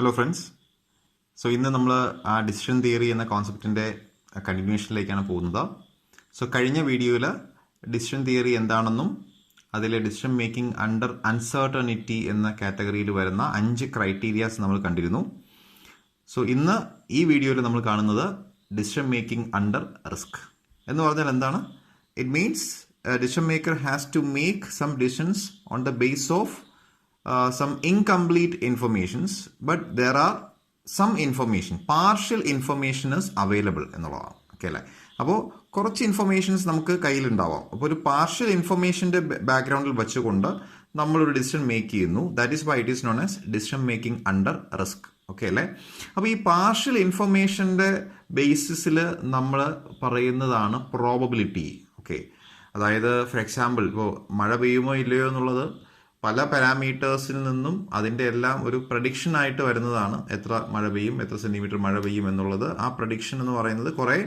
Hello friends. So ഇന്ന് നമ്മൾ decision theory എന്ന കോൺസെപ്റ്റിൻ്റെ കണ്ടിന്യൂഷനിലേക്കാണ് പോകുന്നത്. സോ കഴിഞ്ഞ വീഡിയോയിൽ ഡിസിഷൻ തിയറി എന്താണെന്നും അതിലെ ഡിസിഷൻ മേക്കിംഗ് അണ്ടർ അൺസർട്ടനിറ്റി എന്ന കാറ്റഗറിയിൽ വരുന്ന 5 ക്രൈറ്റീരിയാസ് നമ്മൾ കണ്ടിരുന്നു. സോ ഇന്ന് ഈ വീഡിയോയിൽ നമ്മൾ കാണുന്നത് ഡിസിഷൻ മേക്കിംഗ് അണ്ടർ റിസ്ക് എന്ന് പറഞ്ഞാൽ എന്താണ്? It means decision maker has to make some decisions on the base of some incomplete informations, but there are some information, partial information is available എന്നുള്ളതാണ്. ഓക്കെ അല്ലേ? അപ്പോൾ കുറച്ച് ഇൻഫർമേഷൻസ് നമുക്ക് കയ്യിലുണ്ടാവാം. അപ്പോൾ ഒരു പാർഷ്യൽ ഇൻഫർമേഷൻ്റെ ബാക്ക്ഗ്രൗണ്ടിൽ വെച്ചുകൊണ്ട് നമ്മളൊരു ഡിസിഷൻ മേക്ക് ചെയ്യുന്നു. That is why it is known as decision making under risk. Okay അല്ലേ? അപ്പോൾ ഈ പാർഷ്യൽ ഇൻഫർമേഷൻ്റെ ബേസിസിൽ നമ്മൾ പറയുന്നതാണ് പ്രോബബിലിറ്റി. ഓക്കെ, അതായത് ഫോർ എക്സാമ്പിൾ ഇപ്പോൾ മഴ പെയ്യുമോ ഇല്ലയോ എന്നുള്ളത് പല പാരാമീറ്റേഴ്സിൽ നിന്നും അതിൻ്റെ എല്ലാം ഒരു പ്രഡിക്ഷൻ ആയിട്ട് വരുന്നതാണ്. എത്ര മഴ പെയ്യും, എത്ര സെൻറ്റിമീറ്റർ മഴ പെയ്യും എന്നുള്ളത്. ആ പ്രഡിക്ഷൻ എന്ന് പറയുന്നത് കുറേ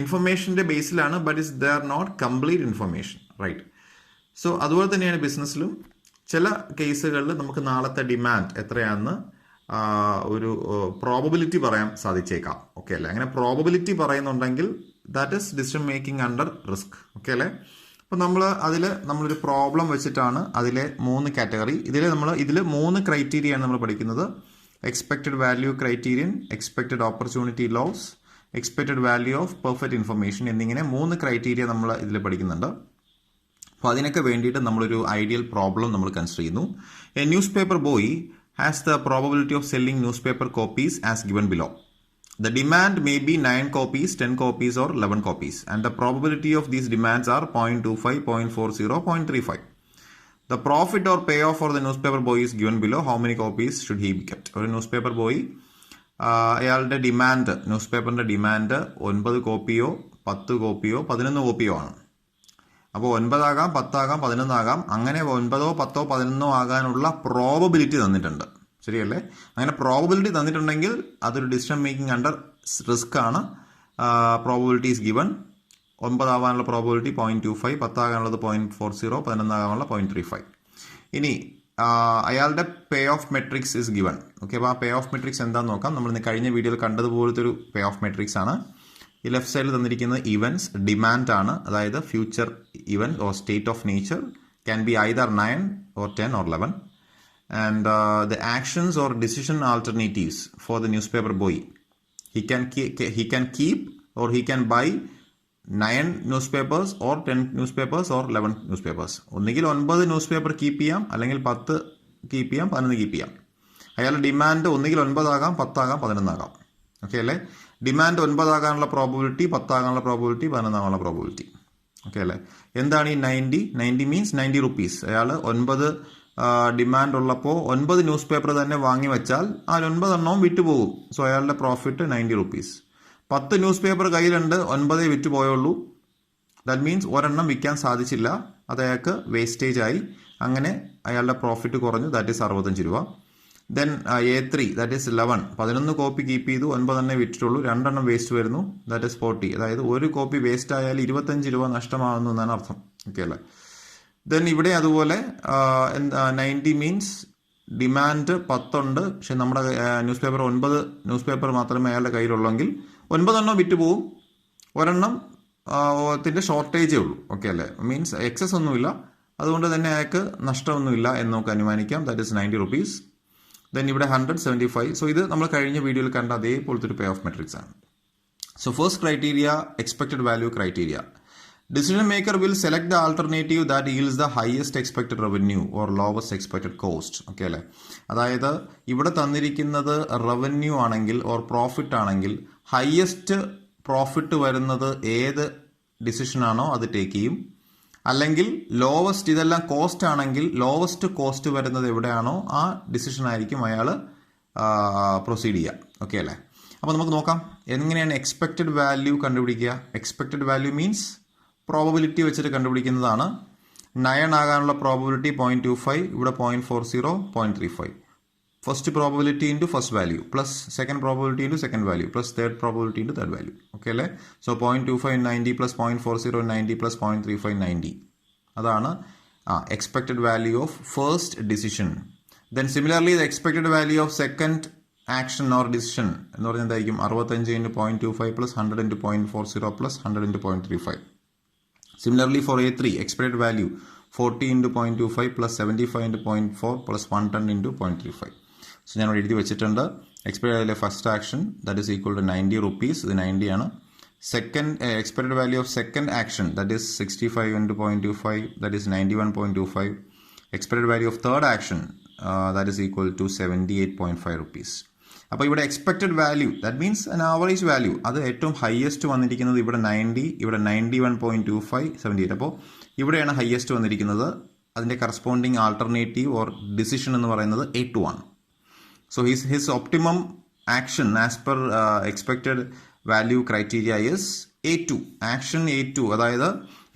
ഇൻഫർമേഷൻ്റെ ബേസിലാണ്, but is they are not complete information, right? So അതുപോലെ തന്നെയാണ് ബിസിനസ്സിലും. ചില കേസുകളിൽ നമുക്ക് നാളത്തെ ഡിമാൻഡ് എത്രയാണെന്ന് ഒരു പ്രോബബിലിറ്റി പറയാൻ സാധിച്ചേക്കാം. ഓക്കെ അല്ലേ? അങ്ങനെ പ്രോബബിലിറ്റി പറയുന്നുണ്ടെങ്കിൽ that is decision making under risk. Okay അല്ലേ? അപ്പോൾ നമ്മളൊരു പ്രോബ്ലം വെച്ചിട്ടാണ് അതിലെ 3 കാറ്റഗറി. ഇതിൽ 3 ക്രൈറ്റീരിയയാണ് നമ്മൾ പഠിക്കുന്നത്. Expected value criterion, expected opportunity loss, expected value of perfect information എന്നിങ്ങനെ 3 ക്രൈറ്റീരിയ നമ്മൾ ഇതിൽ പഠിക്കുന്നുണ്ട്. അപ്പോൾ അതിനൊക്കെ വേണ്ടിയിട്ട് നമ്മളൊരു ഐഡിയൽ പ്രോബ്ലം നമ്മൾ കൺസിഡർ ചെയ്യുന്നു. A news paper boy has the probability of selling news paper copies as given below. The demand may be 9 copies, 10 copies or 11 copies, and the probability of these demands are 0.25, 0.40, 0.35. The profit or payoff for the newspaper boy is given below. How many copies should he be kept? ഒരു news boy അയാളുടെ demand, news പേപ്പറിൻ്റെ demand 9 കോപ്പിയോ 10 കോപ്പിയോ 11 കോപ്പിയോ ആണ്. അപ്പോൾ 9 ആകാം, 10 ആകാം, 11 ആകാം. അങ്ങനെ 9, 10, 11 ആകാനുള്ള പ്രോബബിലിറ്റി തന്നിട്ടുണ്ട്. ശരിയല്ലേ? അങ്ങനെ പ്രോബബിലിറ്റി തന്നിട്ടുണ്ടെങ്കിൽ അതൊരു ഡിസിഷൻ മേക്കിംഗ് അണ്ടർ റിസ്ക് ആണ്. Probability is given. 9 ആവാനുള്ള പ്രോബബിലിറ്റി 0.25, 10 ആകാനുള്ളത് 0.40, 11 ആകാനുള്ള 0.35. ഇനി അയാളുടെ പേ of matrix is given. Okay, അപ്പോൾ ആ പേ ഓഫ് മെട്രിക്സ് എന്താണെന്ന് നോക്കാം. നമ്മൾ ഇന്ന് കഴിഞ്ഞ വീഡിയോയിൽ കണ്ടതുപോലത്തെ ഒരു പേ ഓഫ് മെട്രിക്സ് ആണ്. ഈ ലെഫ്റ്റ് സൈഡിൽ തന്നിരിക്കുന്നത് ഇവൻറ്റ്സ്, ഡിമാൻഡ് ആണ്. അതായത് future event or state of nature can be either 9 or 10 or 11. And the actions or decision alternatives for the newspaper boy, he can keep or he can buy 9 newspapers or 10 newspapers or 11 newspapers. ഒന്നുകിൽ 9 news paper keep ചെയ്യാം, അല്ലെങ്കിൽ 10 keep ചെയ്യാം, 11 keep ചെയ്യാം. അയാളുടെ demand ഒന്നുകിൽ 9 ആകാം, 10 ആകാം, 11 ആകാം. ഓക്കെ അല്ലേ? ഡിമാൻഡ് 9 ആകാനുള്ള പ്രോബബിലിറ്റി, 10 ആകാനുള്ള പ്രോബബിലിറ്റി, 11 ആകാനുള്ള പ്രോബബിലിറ്റി. ഓക്കെ അല്ലേ? എന്താണ് ഈ 90 മീൻസ് 90 റുപ്പീസ്. അയാൾ 9 ഡിമാൻഡ് ഉള്ളപ്പോൾ 9 ന്യൂസ് പേപ്പർ തന്നെ വാങ്ങി വെച്ചാൽ ആ 9 എണ്ണവും വിറ്റുപോകും. സോ അയാളുടെ പ്രോഫിറ്റ് 90 റുപ്പീസ്. 10 ന്യൂസ് പേപ്പർ കയ്യിലുണ്ട്, 9 വിറ്റ് പോയുള്ളൂ. ദാറ്റ് മീൻസ് ഒരെണ്ണം വിൽക്കാൻ സാധിച്ചില്ല, അത് അയാൾക്ക് വേസ്റ്റേജ് ആയി. അങ്ങനെ അയാളുടെ പ്രോഫിറ്റ് കുറഞ്ഞു. ദാറ്റ് ഈസ് 65 രൂപ. Then A3 that is 11 copy keep ചെയ്തു, 9 എണ്ണേ വിറ്റിട്ടുള്ളൂ, 2 എണ്ണം വേസ്റ്റ് വരുന്നു. That is 40. അതായത് ഒരു കോപ്പി വേസ്റ്റ് ആയാൽ 25 രൂപ നഷ്ടമാകുന്നു എന്നാണ് അർത്ഥം. ഓക്കെ അല്ലേ? ദെൻ ഇവിടെ അതുപോലെ 90 മീൻസ് ഡിമാൻഡ് 10 ഉണ്ട്, പക്ഷെ നമ്മുടെ ന്യൂസ് പേപ്പർ 9 ന്യൂസ് പേപ്പർ മാത്രമേ അയാളുടെ കയ്യിലുള്ളെങ്കിൽ 9 എണ്ണം വിറ്റ് പോവും, ഒരെണ്ണം ത്തിൻ്റെ ഷോർട്ടേജേ ഉള്ളൂ. ഓക്കെ അല്ലേ? മീൻസ് എക്സസ് ഒന്നുമില്ല, അതുകൊണ്ട് തന്നെ അയാൾക്ക് നഷ്ടമൊന്നുമില്ല എന്ന് നമുക്ക് അനുമാനിക്കാം. That is 90 rupees. ദെൻ ഇവിടെ 175. സോ ഇത് നമ്മൾ കഴിഞ്ഞ വീഡിയോയിൽ കണ്ട അതേപോലത്തെ ഒരു പേ ഓഫ് മെട്രിക്സ് ആണ്. So first criteria expected value criteria. Decision maker will select the alternative that yields the highest expected revenue or lowest expected cost. Okay അല്ലേ? അതായത് ഇവിടെ തന്നിരിക്കുന്നത് റവന്യൂ ആണെങ്കിൽ ഓർ പ്രോഫിറ്റ് ആണെങ്കിൽ ഹയസ്റ്റ് പ്രോഫിറ്റ് വരുന്നത് ഏത് ഡിസിഷനാണോ അത് ടേക്ക് ചെയ്യും. അല്ലെങ്കിൽ ലോവസ്റ്റ്, ഇതെല്ലാം കോസ്റ്റ് ആണെങ്കിൽ ലോവസ്റ്റ് കോസ്റ്റ് വരുന്നത് എവിടെയാണോ ആ ഡിസിഷൻ ആയിരിക്കും അയാൾ പ്രൊസീഡ് ചെയ്യുക. ഓക്കെ അല്ലേ? അപ്പോൾ നമുക്ക് നോക്കാം എങ്ങനെയാണ് എക്സ്പെക്റ്റഡ് വാല്യൂ കണ്ടുപിടിക്കുക. എക്സ്പെക്റ്റഡ് വാല്യൂ മീൻസ് പ്രോബബിലിറ്റി വെച്ചിട്ട് കണ്ടുപിടിക്കുന്നതാണ്. 9 ആകാനുള്ള പ്രോബബിലിറ്റി 0.25, ഇവിടെ 0.40, 0.35. First probability into first value plus second probability into second value plus third probability into third value. Okay അല്ലേ? So 0.25 90 plus 0.40 90 plus 0.35 90. അതാണ് expected value of first decision. Then similarly the expected value of second action or decision എന്ന് പറഞ്ഞാൽ എന്തായിരിക്കും 65 into 0.25 plus 100 into 0.40 plus 100 into 0.35. Similarly for A3, expected value 40 into 0.25 plus 75 into 0.4 plus 110 into 0.35. So ഞാൻ എഴുതി വെച്ചിട്ടുണ്ട്. Expected value first action that is equal to 90 rupees. ഇത് 90 ആണ്. Second expected value of second action that is 65 into 0.25 that is 91.25. Expected value of third action that is equal to 78.5 rupees. അപ്പോൾ ഇവിടെ expected value that means an average value അത് ഏറ്റവും highest വന്നിരിക്കുന്നത് ഇവിടെ 90, ഇവിടെ 91.25, 78. അപ്പോൾ ഇവിടെയാണ് ഹയസ്റ്റ് വന്നിരിക്കുന്നത്. അതിൻ്റെ കറസ്പോണ്ടിങ് ആൾട്ടർനേറ്റീവ് ഓർ ഡിസിഷൻ എന്ന് പറയുന്നത് A2 ആണ്. So his optimum action as per expected value criteria is A2. Action A2, അതായത്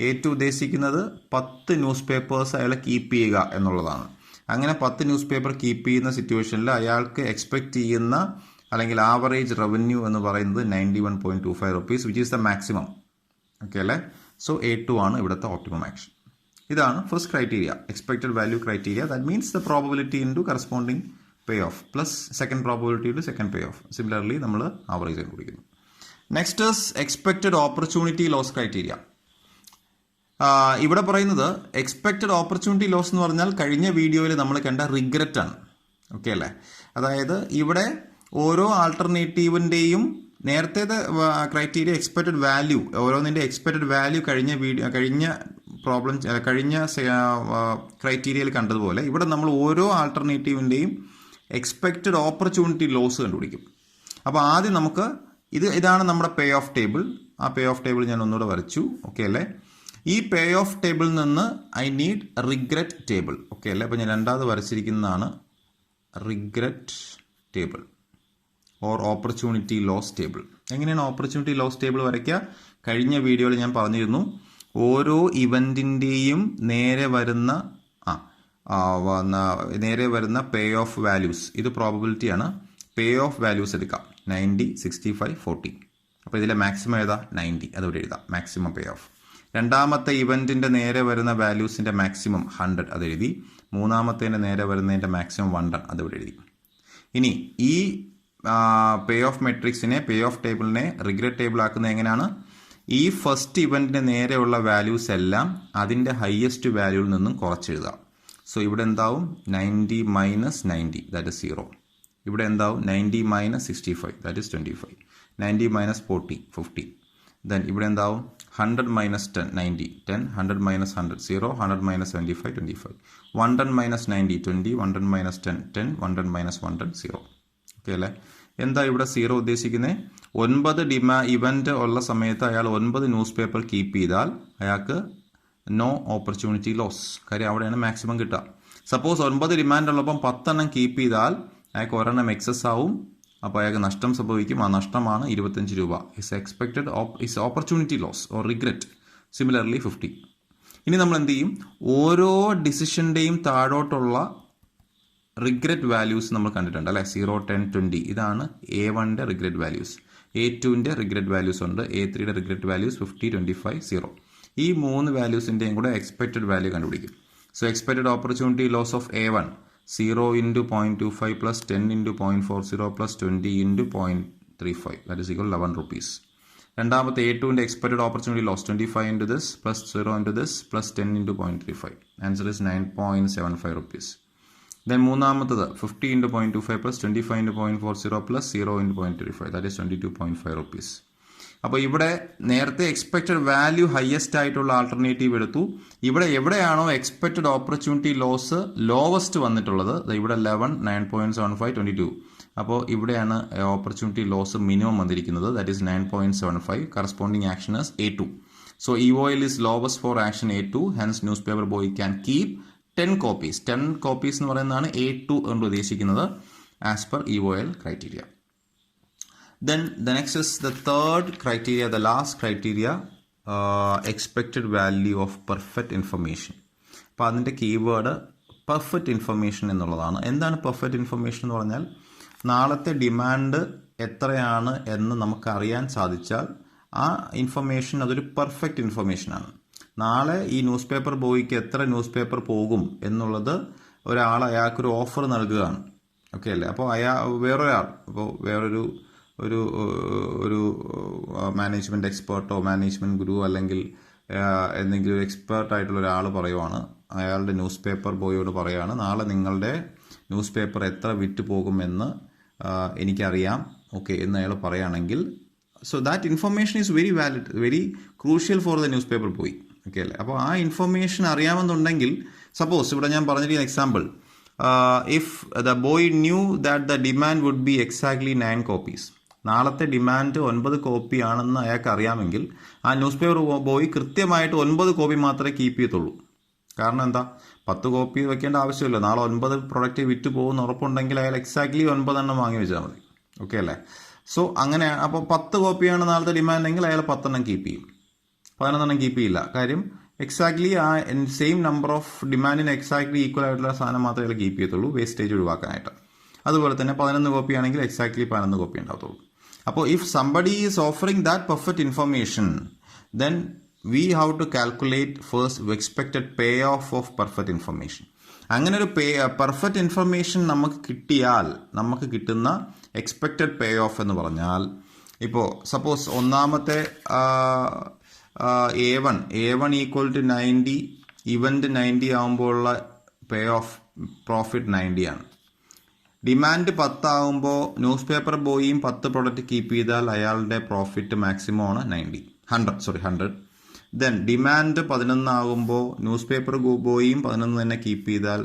A2 ഉദ്ദേശിക്കുന്നത് 10 ന്യൂസ് പേപ്പേഴ്സ് അയാളെ കീപ്പ് ചെയ്യുക എന്നുള്ളതാണ്. അങ്ങനെ 10 ന്യൂസ് പേപ്പർ കീപ്പ് ചെയ്യുന്ന സിറ്റുവേഷനിൽ അയാൾക്ക് എക്സ്പെക്ട് ചെയ്യുന്ന അല്ലെങ്കിൽ ആവറേജ് റവന്യൂ എന്ന് പറയുന്നത് 91.25 rupees, which is the maximum. Okay അല്ലേ? സോ A2 ആണ് ഇവിടുത്തെ ഓപ്റ്റിമം ആക്ഷൻ. ഇതാണ് first criteria, expected value criteria. That means the probability into corresponding payoff plus second probability to second payoff. Similarly നമ്മൾ average കണ്ടുപിടിക്കുന്നു. Next is expected opportunity loss criteria. ഇവിടെ പറയുന്നത് expected opportunity loss എന്ന് പറഞ്ഞാൽ കഴിഞ്ഞ വീഡിയോയിൽ നമ്മൾ കണ്ട റിഗ്രറ്റ് ആണ്. ഓക്കെ അല്ലേ? അതായത് ഇവിടെ ഓരോ ആൾട്ടർനേറ്റീവിൻ്റെയും നേരത്തെ ക്രൈറ്റീരിയ എക്സ്പെക്റ്റഡ് വാല്യൂ, ഓരോന്നിൻ്റെ എക്സ്പെക്റ്റഡ് വാല്യൂ കഴിഞ്ഞ ക്രൈറ്റീരിയയിൽ കണ്ടതുപോലെ ഇവിടെ നമ്മൾ ഓരോ ആൾട്ടർനേറ്റീവിൻ്റെയും എക്സ്പെക്റ്റഡ് ഓപ്പർച്യൂണിറ്റി ലോസ് കണ്ടുപിടിക്കും. അപ്പോൾ ആദ്യം നമുക്ക് ഇതാണ് നമ്മുടെ പേ ഓഫ് ടേബിൾ. ആ പേ ഓഫ് ടേബിൾ ഞാൻ ഒന്നുകൂടെ വരച്ചു. ഓക്കെ അല്ലേ? ഈ പേ ഓഫ് ടേബിളിൽ നിന്ന് I need regret table. Okay അല്ലേ? അപ്പോൾ ഞാൻ രണ്ടാമത് വരച്ചിരിക്കുന്നതാണ് regret table or opportunity loss table. എങ്ങനെയാണ് ഓപ്പർച്യൂണിറ്റി ലോസ് ടേബിൾ വരയ്ക്കുക? കഴിഞ്ഞ വീഡിയോയിൽ ഞാൻ പറഞ്ഞിരുന്നു, ഓരോ ഇവൻറ്റിൻ്റെയും നേരെ വരുന്ന പേ ഓഫ് വാല്യൂസ്, ഇത് പ്രോബബിലിറ്റിയാണ്. പേ ഓഫ് വാല്യൂസ് എടുക്കാം 90, 65, 40. അപ്പോൾ ഇതിലെ മാക്സിമം ഏതാ? 90. അതവിടെ എഴുതാം, മാക്സിമം പേ ഓഫ്. രണ്ടാമത്തെ ഇവൻറ്റിൻ്റെ നേരെ വരുന്ന വാല്യൂസിൻ്റെ മാക്സിമം 100, അതെഴുതി. മൂന്നാമത്തേൻ്റെ നേരെ വരുന്നതിൻ്റെ മാക്സിമം 100, അതിവിടെ എഴുതി. ഇനി ഈ പേ ഓഫ് മെട്രിക്സിനെ, പേ ഓഫ് ടേബിളിനെ റിഗ്രറ്റ് ടേബിൾ ആക്കുന്നത് എങ്ങനെയാണ്? ഈ ഫസ്റ്റ് ഇവൻറ്റിന് നേരെയുള്ള വാല്യൂസ് എല്ലാം അതിൻ്റെ ഹയസ്റ്റ് വാല്യൂവിൽ നിന്നും കുറച്ചെഴുതാം. സോ ഇവിടെ എന്താവും? 90 minus 90, ദാറ്റ് ഇസ് 0. ഇവിടെ എന്താവും? 90 minus 65, that is 25. 90 minus 40, 50. Then ഇവിടെ എന്താവും? 100 minus 10, 90. 10, 100 minus 100, 0. 100 minus 75, 25. 110 minus 90, 20. 110 minus 10, 10. 110 minus 110, 0. Okay അല്ലേ? എന്താ ഇവിടെ 0 ഉദ്ദേശിക്കുന്നത്? 9 ഇവൻ്റ് ഉള്ള സമയത്ത് അയാൾ 9 ന്യൂസ് പേപ്പർ കീപ്പ് ചെയ്താൽ അയാൾക്ക് നോ ഓപ്പർച്യൂണിറ്റി ലോസ്. കാര്യം അവിടെയാണ് മാക്സിമം കിട്ടുക. സപ്പോസ് 9 ഡിമാൻഡ് ഉള്ളപ്പം 10 എണ്ണം കീപ്പ് ചെയ്താൽ അയാൾക്ക് ഒരെണ്ണം എക്സസ് ആവും. അപ്പോൾ അയാൾക്ക് നഷ്ടം സംഭവിക്കും. ആ നഷ്ടമാണ് 25 രൂപ. Is opportunity loss or regret. Similarly 50. ഇനി നമ്മൾ എന്ത് ചെയ്യും? ഓരോ ഡിസിഷൻ്റെയും താഴോട്ടുള്ള റിഗ്രറ്റ് വാല്യൂസ് നമ്മൾ കണ്ടിട്ടുണ്ട് അല്ലേ? 0, 10, 20. ഇതാണ് A1ൻ്റെ റിഗ്രറ്റ് വാല്യൂസ്. A2ൻ്റെ റിഗ്രറ്റ് വാല്യൂസ് ഉണ്ട്. A3യുടെ റിഗ്രറ്റ് വാല്യൂസ് 50, 25, 0. ഈ 3 വാല്യൂസിൻ്റെയും കൂടെ എക്സ്പെക്റ്റഡ് വാല്യൂ കണ്ടുപിടിക്കും. So expected opportunity loss of A1 0 into 0.25 plus 10 into 0.40 plus 20 into 0.35, that is equal 11 rupees. രണ്ടാമത്തെ A2ൻ്റെ expected opportunity loss 25 into this plus 0 into this plus 10 into 0.35. Answer is 9.75 rupees. Then മൂന്നാമത്തത് 50 into 0.25 plus 25 into 0.40 plus 0 into 0.35, that is 22.5 rupees. അപ്പോൾ ഇവിടെ നേരത്തെ expected value highest ആയിട്ടുള്ള alternative എടുത്തു. ഇവിടെ എവിടെയാണോ എക്സ്പെക്റ്റഡ് ഓപ്പർച്യൂണിറ്റി ലോസ് ലോവസ്റ്റ് വന്നിട്ടുള്ളത്, ഇവിടെ 11, 9.75, 22. അപ്പോൾ ഇവിടെയാണ് ഓപ്പർച്യൂണിറ്റി ലോസ് മിനിമം വന്നിരിക്കുന്നത്, that is 9.75. Corresponding action is A2. So EOL is lowest for action A2. Hence newspaper boy can keep 10 copies. 10 copies എന്ന് പറയുന്നതാണ് A2 കൊണ്ട് ഉദ്ദേശിക്കുന്നത് as per EOL criteria. Then the next is the third criteria, the last criteria, expected value of perfect information. അപ്പോൾ അതിൻ്റെ keyword perfect information എന്നുള്ളതാണ്. എന്താണ് perfect information എന്ന് പറഞ്ഞാൽ, നാളത്തെ ഡിമാൻഡ് എത്രയാണ് എന്ന് നമുക്കറിയാൻ സാധിച്ചാൽ ആ ഇൻഫർമേഷൻ അതൊരു പെർഫെക്റ്റ് ഇൻഫർമേഷനാണ്. നാളെ ഈ ന്യൂസ് പേപ്പർ ബോയ്ക്ക് എത്ര ന്യൂസ് പേപ്പർ പോകും എന്നുള്ളത് അയാൾക്കൊരു ഓഫർ നൽകുകയാണ്. ഓക്കെ അല്ലേ? അപ്പോൾ വേറൊരാൾ, അപ്പോൾ വേറൊരു ഒരു ഒരു മാനേജ്മെൻറ്റ് എക്സ്പേർട്ടോ മാനേജ്മെൻറ്റ് ഗുരു അല്ലെങ്കിൽ എന്തെങ്കിലും ഒരു എക്സ്പേർട്ടായിട്ടുള്ള ഒരാൾ പറയുവാണ്, അയാളുടെ ന്യൂസ് പേപ്പർ ബോയോട് പറയുകയാണ്, നാളെ നിങ്ങളുടെ ന്യൂസ് പേപ്പർ എത്ര വിറ്റ് പോകുമെന്ന് എനിക്കറിയാം, ഓക്കെ എന്ന് അയാൾ പറയുകയാണെങ്കിൽ, so that information is very valid, very crucial for the newspaper boy. Okay അല്ലേ? അപ്പോൾ ആ ഇൻഫർമേഷൻ അറിയാമെന്നുണ്ടെങ്കിൽ, സപ്പോസ് ഇവിടെ ഞാൻ പറഞ്ഞിരിക്കുന്ന example, if the boy knew that the demand would be exactly 9 copies, നാളത്തെ ഡിമാൻഡ് 9 കോപ്പി ആണെന്ന് അയാൾക്ക് അറിയാമെങ്കിൽ ആ ന്യൂസ് പേപ്പർ ബോയ് കൃത്യമായിട്ട് 9 കോപ്പി മാത്രമേ കീപ്പ് ചെയ്യത്തുള്ളൂ. കാരണം എന്താ, 10 കോപ്പി വെക്കേണ്ട ആവശ്യമില്ല. നാളെ 9 പ്രൊഡക്റ്റ് വിറ്റ് പോകുന്ന ഉറപ്പുണ്ടെങ്കിൽ അയാൾ എക്സാക്ട്ലി 9 എണ്ണം വാങ്ങി വെച്ചാൽ മതി. ഓക്കെ അല്ലേ? സോ അങ്ങനെ, അപ്പോൾ 10 കോപ്പിയാണ് നാളത്തെ ഡിമാൻഡ് എങ്കിൽ അയാൾ 10 എണ്ണം കീപ്പ് ചെയ്യും, 11 എണ്ണം കീപ്പ് ചെയ്യില്ല. കാര്യം എക്സാക്ട്ലി ആ സെയിം നമ്പർ ഓഫ് ഡിമാൻഡിന് എക്സാക്ട്ലി ഈക്വൽ ആയിട്ടുള്ള സാധനം മാത്രമേ അയാൾ കീപ്പ് ചെയ്യത്തുള്ളൂ, വേസ്റ്റേജ് ഒഴിവാക്കാനായിട്ട്. അതുപോലെ തന്നെ 11 കോപ്പി ആണെങ്കിൽ എക്സാക്ട്ലി 11 കോപ്പി ഉണ്ടാകത്തുള്ളൂ. അപ്പോൾ if somebody is offering that perfect information, then we have to calculate first expected payoff perfect information. അങ്ങനെ ഒരു പെർഫെക്റ്റ് ഇൻഫർമേഷൻ നമുക്ക് കിട്ടിയാൽ നമുക്ക് കിട്ടുന്ന എക്സ്പെക്റ്റഡ് പേ ഓഫ് എന്ന് പറഞ്ഞാൽ, ഇപ്പോൾ സപ്പോസ് ഒന്നാമത്തെ A1 ഈക്വൽ ടു 90, ഇവൻറ്റ് 90 ആകുമ്പോഴുള്ള പേ ഓഫ് പ്രോഫിറ്റ് 90 ആണ്. ഡിമാൻഡ് 10 ആകുമ്പോൾ ന്യൂസ് പേപ്പർ ബോയിയും 10 പ്രൊഡക്റ്റ് കീപ്പ് ചെയ്താൽ അയാളുടെ പ്രോഫിറ്റ് മാക്സിമം ആണ് 100. ദെൻ ഡിമാൻഡ് 11 ആകുമ്പോൾ ന്യൂസ് പേപ്പർ ബോയിയും 11 തന്നെ കീപ്പ് ചെയ്താൽ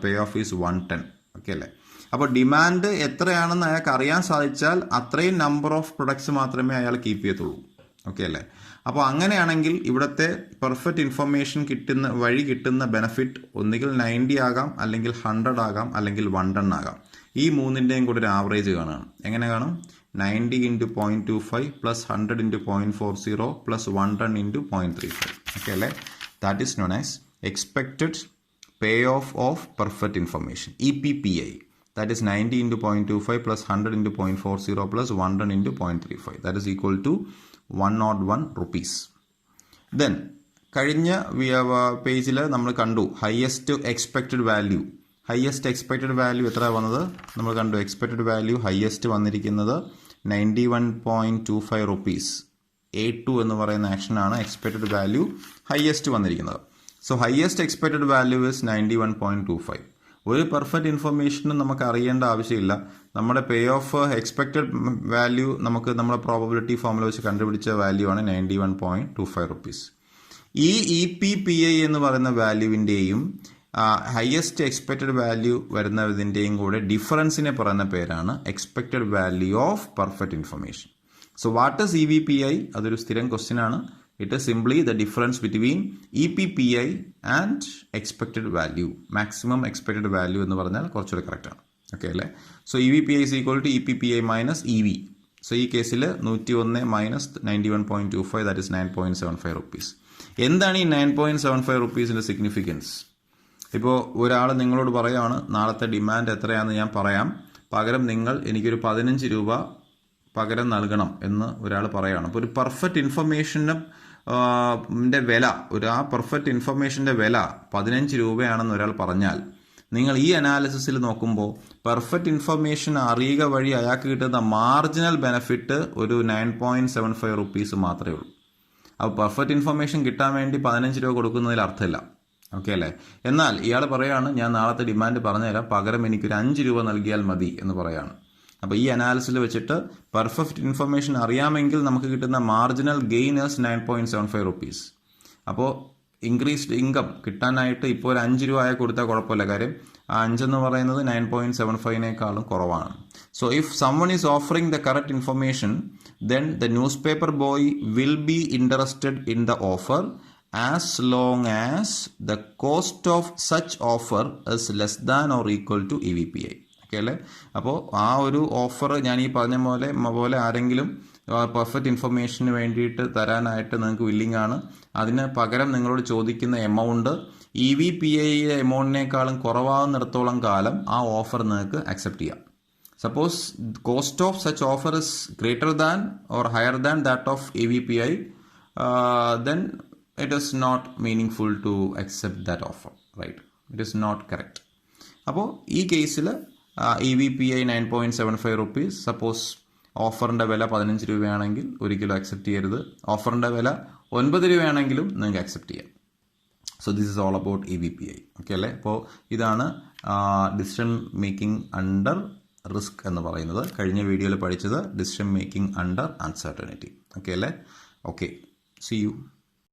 പേ ഓഫ് ഈസ് 110. ഓക്കെ അല്ലേ? അപ്പോൾ ഡിമാൻഡ് എത്രയാണെന്ന് അയാൾക്ക് അറിയാൻ സാധിച്ചാൽ അത്രയും നമ്പർ ഓഫ് പ്രൊഡക്ട്സ് മാത്രമേ അയാൾ കീപ്പ് ചെയ്യത്തുള്ളൂ. ഓക്കെ അല്ലേ? അപ്പോൾ അങ്ങനെയാണെങ്കിൽ ഇവിടുത്തെ പെർഫെക്റ്റ് ഇൻഫർമേഷൻ കിട്ടുന്ന ബെനഫിറ്റ് ഒന്നുകിൽ 90 ആകാം, അല്ലെങ്കിൽ 100 ആകാം, അല്ലെങ്കിൽ 110 ആകാം. ഈ മൂന്നിൻ്റെയും കൂടെ ഒരു ആവറേജ് കാണുകയാണ്. എങ്ങനെ കാണും? 90 × 0.25 പ്ലസ് 100 × 0.40 പ്ലസ് 110 × 0.35. ഓക്കെ അല്ലേ? That is known as expected payoff perfect information, EPPI. That is 90 × 0.25 plus 100 × 0.40 plus 110 × 0.35. That is equal to 101 rupees. Then കഴിഞ്ഞ പേജിൽ നമ്മൾ കണ്ടു ഹയസ്റ്റ് എക്സ്പെക്റ്റഡ് വാല്യൂ എത്ര വന്നത് നമ്മൾ കണ്ടു. എക്സ്പെക്റ്റഡ് വാല്യൂ ഹയസ്റ്റ് വന്നിരിക്കുന്നത് 91.25 rupees. A2 എന്ന് പറയുന്ന ആക്ഷനാണ് എക്സ്പെക്റ്റഡ് വാല്യൂ ഹയസ്റ്റ് വന്നിരിക്കുന്നത്. So highest expected value is 91.25. ഒരു പെർഫെക്റ്റ് ഇൻഫർമേഷനും നമുക്ക് അറിയേണ്ട ആവശ്യമില്ല. നമ്മുടെ പേ ഓഫ് എക്സ്പെക്റ്റഡ് വാല്യൂ നമുക്ക് നമ്മുടെ പ്രോബബിലിറ്റി ഫോമുല വെച്ച് കണ്ടുപിടിച്ച വാല്യൂ ആണ് 91.25 rupees. ഈ EPPI എന്ന് പറയുന്ന വാല്യൂവിൻ്റെയും ഹയസ്റ്റ് എക്സ്പെക്റ്റഡ് വാല്യൂ വരുന്നതിൻ്റെയും കൂടെ ഡിഫറൻസിനെ പറയുന്ന പേരാണ് expected value of perfect information. So what is EPPI? അതൊരു സ്ഥിരം ക്വസ്റ്റ്യൻ ആണ്. It is simply the difference between EPPI and expected value. Maximum expected value എന്ന് പറഞ്ഞാൽ കുറച്ചുകൂടെ കറക്റ്റ് ആണ്. ഓക്കെ അല്ലേ? So EPPI is equal to EPPI minus EV. So ഈ കേസിൽ 101 മൈനസ് 91.25, that is 9.75 rupees. എന്താണ് ഈ 9.75 rupeesന്റെ സിഗ്നിഫിക്കൻസ്? ഇപ്പോൾ ഒരാൾ നിങ്ങളോട് പറയുകയാണ് നാളത്തെ ഡിമാൻഡ് എത്രയാണെന്ന് ഞാൻ പറയാം, പകരം നിങ്ങൾ എനിക്കൊരു 15 രൂപ പകരം നൽകണം എന്ന് ഒരാൾ പറയുകയാണ്. അപ്പോൾ ഒരു പെർഫെക്റ്റ് ഇൻഫർമേഷനും വില, ആ പെർഫെക്റ്റ് ഇൻഫർമേഷൻ്റെ വില 15 രൂപയാണെന്ന് ഒരാൾ പറഞ്ഞാൽ, നിങ്ങൾ ഈ അനാലിസിസിൽ നോക്കുമ്പോൾ പെർഫെക്റ്റ് ഇൻഫർമേഷൻ അറിയുക വഴി അയാൾക്ക് കിട്ടുന്ന മാർജിനൽ ബെനിഫിറ്റ് ഒരു 9.75 rupees മാത്രമേ ഉള്ളൂ. അപ്പോൾ പെർഫെക്റ്റ് ഇൻഫർമേഷൻ കിട്ടാൻ വേണ്ടി 15 രൂപ കൊടുക്കുന്നതിൽ അർത്ഥമില്ല. ഓക്കെ അല്ലേ? എന്നാൽ ഇയാൾ പറയുകയാണ് ഞാൻ നാളത്തെ ഡിമാൻഡ് പറഞ്ഞുതരാം, പകരം എനിക്കൊരു 5 രൂപ നൽകിയാൽ മതി എന്ന് പറയുകയാണ്. അപ്പോൾ ഈ അനാലിസിൽ വെച്ചിട്ട് പെർഫെക്റ്റ് ഇൻഫർമേഷൻ അറിയാമെങ്കിൽ നമുക്ക് കിട്ടുന്ന മാർജിനൽ ഗെയിനേഴ്സ് 9.75 rupees. അപ്പോൾ ഇൻക്രീസ്ഡ് ഇൻകം കിട്ടാനായിട്ട് ഇപ്പോൾ ഒരു 5 രൂപ കൊടുത്താൽ കുഴപ്പമില്ല. കാര്യം ആ 5 എന്ന് പറയുന്നത് 9.75 കുറവാണ്. So if someone is offering the correct information, then the newspaper boy will be interested in the offer as long as the cost of such offer is less than or equal to EPPI. Okay അല്ലേ? അപ്പോൾ ആ ഒരു offer ഞാൻ ഈ പറഞ്ഞ പോലെ ആരെങ്കിലും perfect ഇൻഫർമേഷന് വേണ്ടിയിട്ട് തരാനായിട്ട് നിങ്ങൾക്ക് വില്ലിംഗ് ആണ്. അതിന് പകരം നിങ്ങളോട് ചോദിക്കുന്ന എമൗണ്ട് EPPI എമൗണ്ടിനേക്കാളും കുറവാകുന്നിടത്തോളം കാലം ആ ഓഫർ നിങ്ങൾക്ക് അക്സെപ്റ്റ് ചെയ്യാം. Suppose cost of such offer is greater than or higher than that of EPPI, then it is not meaningful to accept that offer, right? It is not correct. അപ്പോൾ ഈ കേസിൽ EVPI 9.75 rupees. Suppose ഓഫറിൻ്റെ വില 15 രൂപയാണെങ്കിൽ ഒരിക്കലും accept ചെയ്യരുത്. ഓഫറിൻ്റെ വില 9 രൂപയാണെങ്കിലും നിങ്ങൾക്ക് accept ചെയ്യാം. So this is all about EVPI. Okay അല്ലേ? അപ്പോൾ ഇതാണ് ഡിസിഷൻ മേക്കിംഗ് അണ്ടർ റിസ്ക് എന്ന് പറയുന്നത്. കഴിഞ്ഞ വീഡിയോയിൽ പഠിച്ചത് decision making under uncertainty. Okay അല്ലേ? Okay, see U.